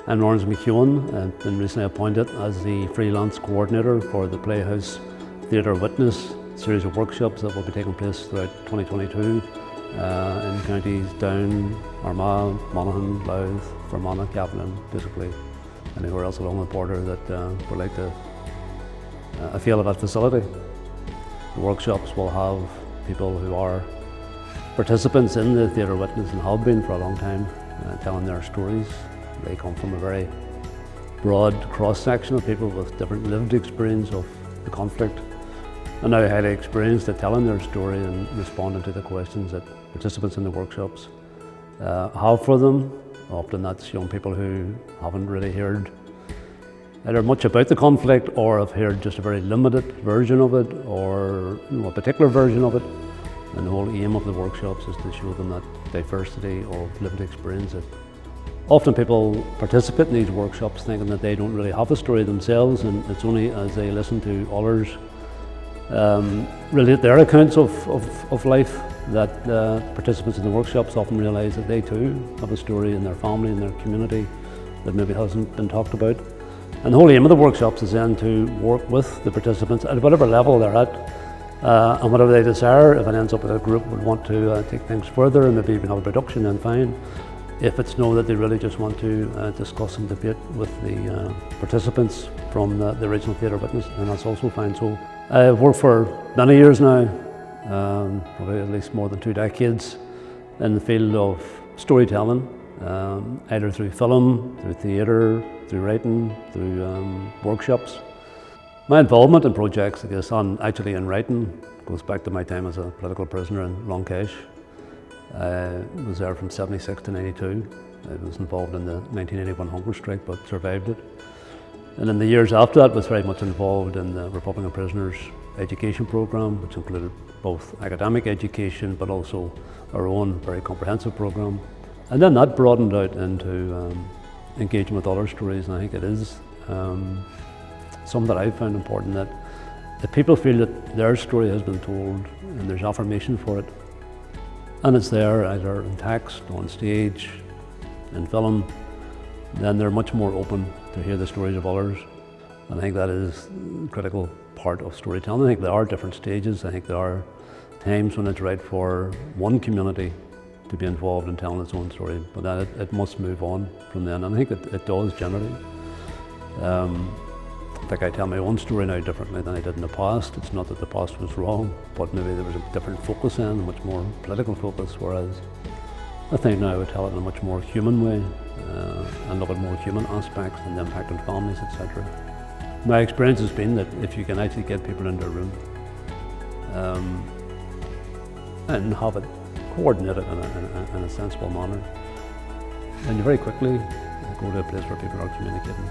I'm Laurence McKeown and been recently appointed as the freelance coordinator for the Playhouse Theatre Witness series of workshops that will be taking place throughout 2022 in counties Down, Armagh, Monaghan, Louth, Fermanagh, Cavan, basically anywhere else along the border that would like to avail of that facility. The workshops will have people who are participants in the Theatre Witness and have been for a long time telling their stories. They come from a very broad cross-section of people with different lived experience of the conflict and now highly experienced at telling their story and responding to the questions that participants in the workshops have for them. Often that's young people who haven't really heard either much about the conflict or have heard just a very limited version of it or a particular version of it. And the whole aim of the workshops is to show them that diversity of lived experience. Often people participate in these workshops thinking that they don't really have a story themselves, and it's only as they listen to others relate their accounts of life that participants in the workshops often realise that they too have a story in their family, in their community that maybe hasn't been talked about. And the whole aim of the workshops is then to work with the participants at whatever level they're at and whatever they desire. If it ends up with a group would want to take things further and maybe even have a production, then fine. If it's know that they really just want to discuss and debate with the participants from the original Theatre Witness, then that's also fine. So I've worked for many years now, probably at least more than 2 decades, in the field of storytelling, either through film, through theatre, through writing, through workshops. My involvement in projects, I guess, and actually in writing, goes back to my time as a political prisoner in Lancashire. I was there from 76 to 92. I was involved in the 1981 hunger strike but survived it. And in the years after that was very much involved in the Republican Prisoners Education Programme, which included both academic education but also our own very comprehensive programme. And then that broadened out into engaging with other stories, and I think it is something that I've found important, that if people feel that their story has been told and there's affirmation for it, and it's there either in text, on stage, in film, then they're much more open to hear the stories of others. And I think that is a critical part of storytelling. I think there are different stages. I think there are times when it's right for one community to be involved in telling its own story, but then it must move on from then. And I think it does generally. I think I tell my own story now differently than I did in the past. It's not that the past was wrong, but maybe there was a different focus then, a much more political focus, whereas I think now I would tell it in a much more human way and look at more human aspects and the impact on families, etc. My experience has been that if you can actually get people into a room and have it coordinated in a sensible manner, then you very quickly go to a place where people are communicating.